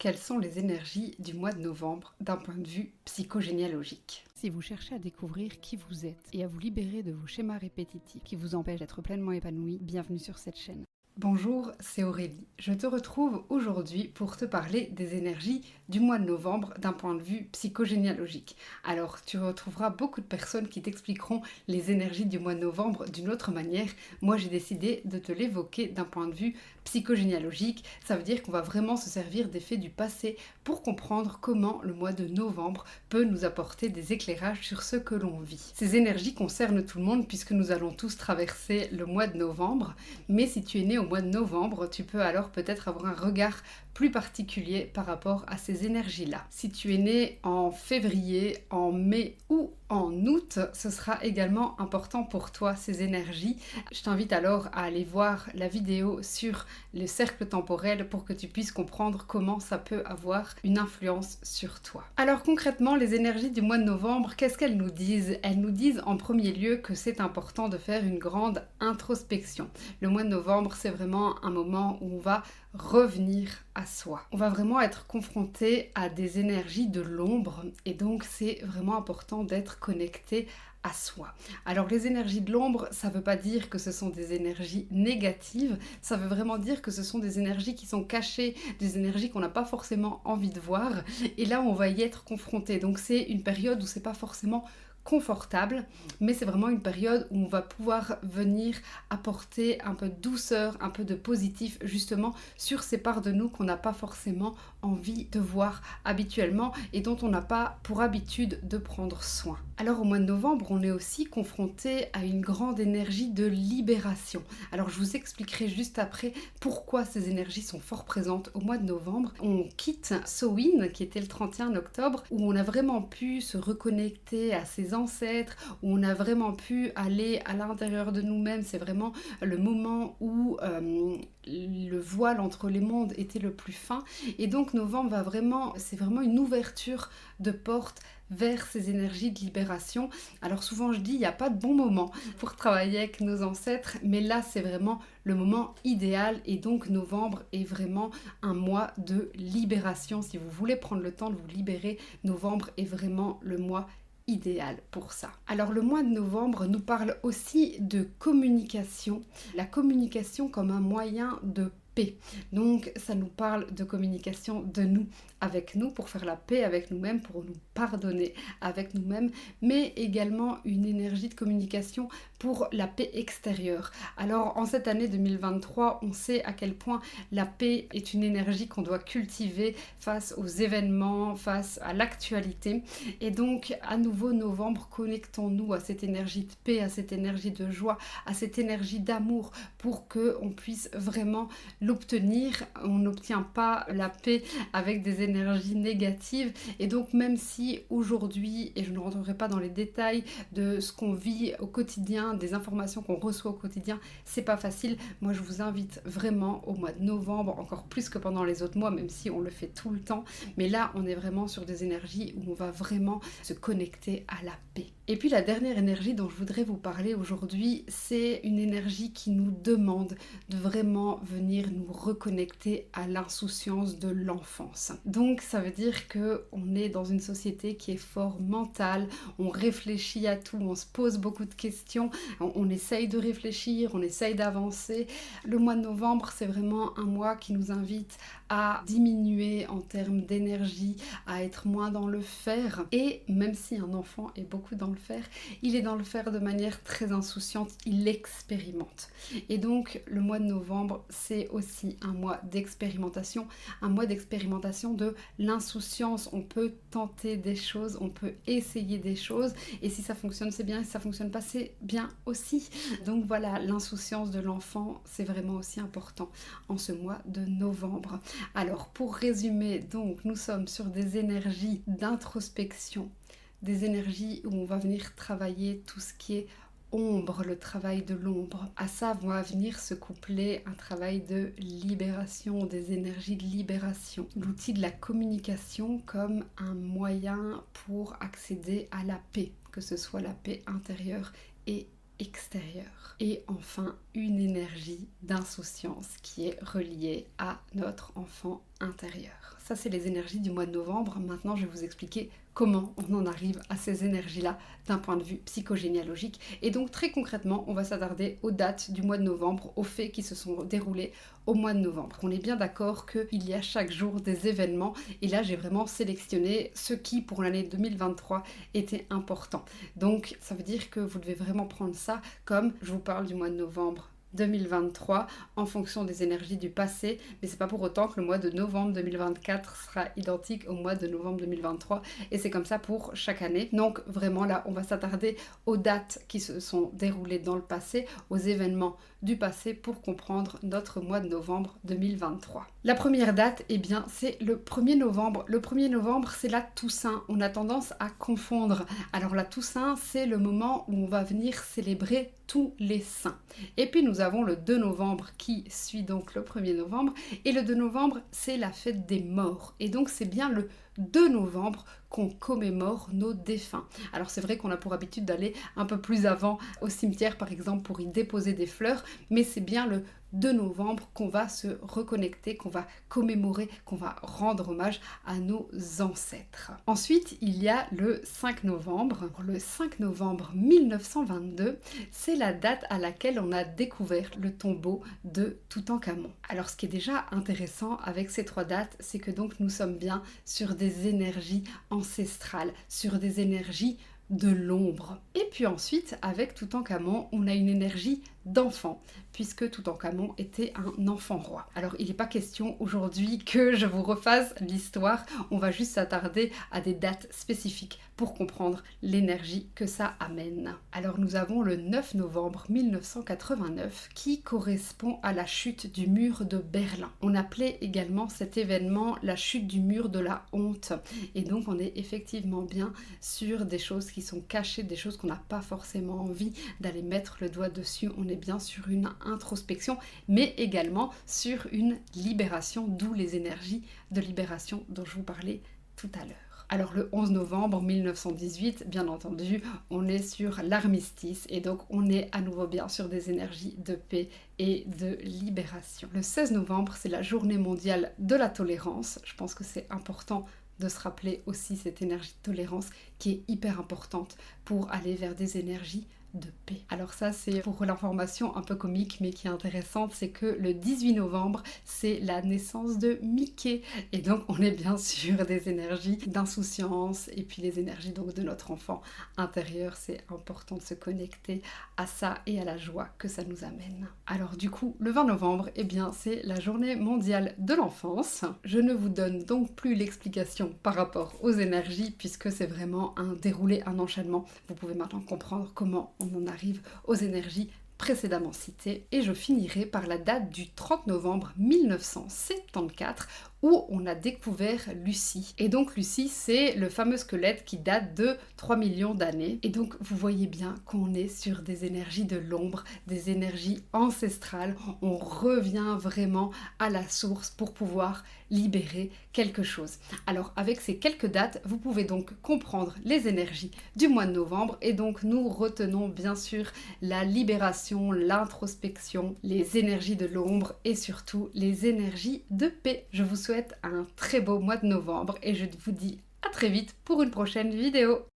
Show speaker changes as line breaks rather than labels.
quelles sont les énergies du mois de novembre d'un point de vue psychogénéalogique. Si vous cherchez à découvrir qui vous êtes et à vous libérer de vos schémas répétitifs qui vous empêchent d'être pleinement épanoui, bienvenue sur cette chaîne. Bonjour, c'est Aurélie. Je te retrouve aujourd'hui pour te parler des énergies du mois de novembre d'un point de vue psychogénéalogique. Alors, tu retrouveras beaucoup de personnes qui t'expliqueront les énergies du mois de novembre d'une autre manière. Moi, j'ai décidé de te l'évoquer d'un point de vue psychogénéalogique. Ça veut dire qu'on va vraiment se servir des faits du passé pour comprendre comment le mois de novembre peut nous apporter des éclairages sur ce que l'on vit. Ces énergies concernent tout le monde puisque nous allons tous traverser le mois de novembre. Mais si tu es né au mois de novembre, tu peux alors peut-être avoir un regard plus particulier par rapport à ces énergies-là. Si tu es né en février, en mai ou en août, ce sera également important pour toi ces énergies. Je t'invite alors à aller voir la vidéo sur le cercle temporel pour que tu puisses comprendre comment ça peut avoir une influence sur toi. Alors concrètement, les énergies du mois de novembre, qu'est-ce qu'elles nous disent? Elles nous disent en premier lieu que c'est important de faire une grande introspection. Le mois de novembre, c'est vraiment un moment où on va revenir à soi. On va vraiment être confronté à des énergies de l'ombre et donc c'est vraiment important d'être connecté à soi. Alors les énergies de l'ombre, ça ne veut pas dire que ce sont des énergies négatives, ça veut vraiment dire que ce sont des énergies qui sont cachées, des énergies qu'on n'a pas forcément envie de voir et là on va y être confronté. Donc c'est une période où c'est pas forcément confortable, mais c'est vraiment une période où on va pouvoir venir apporter un peu de douceur, un peu de positif justement sur ces parts de nous qu'on n'a pas forcément envie de voir habituellement et dont on n'a pas pour habitude de prendre soin. Alors au mois de novembre, on est aussi confronté à une grande énergie de libération. Alors je vous expliquerai juste après pourquoi ces énergies sont fort présentes au mois de novembre. On quitte Samhain qui était le 31 octobre où on a vraiment pu se reconnecter à ses ancêtres, où on a vraiment pu aller à l'intérieur de nous-mêmes. C'est vraiment le moment où le voile entre les mondes était le plus fin et donc novembre c'est vraiment une ouverture de porte vers ces énergies de libération. Alors souvent je dis il n'y a pas de bon moment pour travailler avec nos ancêtres, mais là c'est vraiment le moment idéal et donc novembre est vraiment un mois de libération. Si vous voulez prendre le temps de vous libérer, novembre est vraiment le mois idéal pour ça. Alors le mois de novembre nous parle aussi de communication, la communication comme un moyen de paix. Donc ça nous parle de communication de nous avec nous pour faire la paix avec nous-mêmes, pour nous pardonner avec nous-mêmes, mais également une énergie de communication pour la paix extérieure. Alors en cette année 2023, on sait à quel point la paix est une énergie qu'on doit cultiver face aux événements, face à l'actualité. Et donc à nouveau novembre, connectons-nous à cette énergie de paix, à cette énergie de joie, à cette énergie d'amour pour qu'on puisse vraiment l'obtenir. On n'obtient pas la paix avec des énergies négatives et donc même si aujourd'hui, et je ne rentrerai pas dans les détails de ce qu'on vit au quotidien, des informations qu'on reçoit au quotidien, c'est pas facile. Moi je vous invite vraiment au mois de novembre, encore plus que pendant les autres mois, même si on le fait tout le temps, mais là on est vraiment sur des énergies où on va vraiment se connecter à la paix. Et puis la dernière énergie dont je voudrais vous parler aujourd'hui, c'est une énergie qui nous demande de vraiment venir nous reconnecter à l'insouciance de l'enfance. Donc ça veut dire qu'on est dans une société qui est fort mentale, on réfléchit à tout, on se pose beaucoup de questions, on essaye de réfléchir, on essaye d'avancer. Le mois de novembre, c'est vraiment un mois qui nous invite à diminuer en termes d'énergie, à être moins dans le faire. Et même si un enfant est beaucoup dans le faire, il est dans le faire de manière très insouciante, il expérimente. Et donc le mois de novembre, c'est aussi un mois d'expérimentation de l'insouciance. On peut tenter des choses, on peut essayer des choses et si ça fonctionne c'est bien, et si ça fonctionne pas c'est bien aussi. Donc voilà, l'insouciance de l'enfant c'est vraiment aussi important en ce mois de novembre. Alors pour résumer, donc nous sommes sur des énergies d'introspection, des énergies où on va venir travailler tout ce qui est ombre, le travail de l'ombre. À ça va venir se coupler un travail de libération, des énergies de libération. L'outil de la communication comme un moyen pour accéder à la paix, que ce soit la paix intérieure et extérieure. Et enfin, une énergie d'insouciance qui est reliée à notre enfant intérieur. Ça, c'est les énergies du mois de novembre. Maintenant, je vais vous expliquer comment on en arrive à ces énergies-là d'un point de vue psychogénéalogique. Et donc, très concrètement, on va s'attarder aux dates du mois de novembre, aux faits qui se sont déroulés au mois de novembre. On est bien d'accord qu'il y a chaque jour des événements. Et là, j'ai vraiment sélectionné ceux qui, pour l'année 2023, étaient importants. Donc, ça veut dire que vous devez vraiment prendre ça comme, je vous parle du mois de novembre 2023 en fonction des énergies du passé, mais c'est pas pour autant que le mois de novembre 2024 sera identique au mois de novembre 2023 et c'est comme ça pour chaque année. Donc vraiment là, on va s'attarder aux dates qui se sont déroulées dans le passé, aux événements du passé pour comprendre notre mois de novembre 2023. La première date, eh bien, c'est le 1er novembre. Le 1er novembre, c'est la Toussaint. On a tendance à confondre. Alors la Toussaint, c'est le moment où on va venir célébrer tous les saints. Et puis nous avons le 2 novembre qui suit donc le 1er novembre. Et le 2 novembre, c'est la fête des morts. Et donc c'est bien le 2 novembre qu'on commémore nos défunts. Alors c'est vrai qu'on a pour habitude d'aller un peu plus avant au cimetière par exemple pour y déposer des fleurs, mais c'est bien le 2 novembre qu'on va se reconnecter, qu'on va commémorer, qu'on va rendre hommage à nos ancêtres. Ensuite, il y a le 5 novembre. Le 5 novembre 1922, c'est la date à laquelle on a découvert le tombeau de Toutankhamon. Alors ce qui est déjà intéressant avec ces trois dates, c'est que donc nous sommes bien sur des énergies ancestrales, sur des énergies de l'ombre. Et puis ensuite, avec Toutankhamon, on a une énergie d'enfant, puisque Toutankhamon était un enfant roi. Alors il n'est pas question aujourd'hui que je vous refasse l'histoire, on va juste s'attarder à des dates spécifiques pour comprendre l'énergie que ça amène. Alors nous avons le 9 novembre 1989 qui correspond à la chute du mur de Berlin. On appelait également cet événement la chute du mur de la honte. Et donc on est effectivement bien sur des choses qui sont cachées, des choses qu'on n'a pas forcément envie d'aller mettre le doigt dessus. On est bien sur une introspection, mais également sur une libération, d'où les énergies de libération dont je vous parlais tout à l'heure. Alors le 11 novembre 1918, bien entendu, on est sur l'armistice et donc on est à nouveau bien sur des énergies de paix et de libération. Le 16 novembre, c'est la journée mondiale de la tolérance. Je pense que c'est important de se rappeler aussi cette énergie de tolérance qui est hyper importante pour aller vers des énergies de paix. Alors ça c'est pour l'information un peu comique mais qui est intéressante, c'est que le 18 novembre c'est la naissance de Mickey et donc on est bien sûr des énergies d'insouciance et puis les énergies donc de notre enfant intérieur. C'est important de se connecter à ça et à la joie que ça nous amène. Alors du coup le 20 novembre eh bien c'est la journée mondiale de l'enfance. Je ne vous donne donc plus l'explication par rapport aux énergies puisque c'est vraiment un déroulé, un enchaînement. Vous pouvez maintenant comprendre comment on en arrive aux énergies précédemment citées. Et je finirai par la date du 30 novembre 1974 où on a découvert Lucie. Et donc Lucie, c'est le fameux squelette qui date de 3 millions d'années. Et donc vous voyez bien qu'on est sur des énergies de l'ombre, des énergies ancestrales. On revient vraiment à la source pour pouvoir libérer quelque chose. Alors avec ces quelques dates, vous pouvez donc comprendre les énergies du mois de novembre et donc nous retenons bien sûr la libération, l'introspection, les énergies de l'ombre et surtout les énergies de paix. Je vous souhaite un très beau mois de novembre et je vous dis à très vite pour une prochaine vidéo.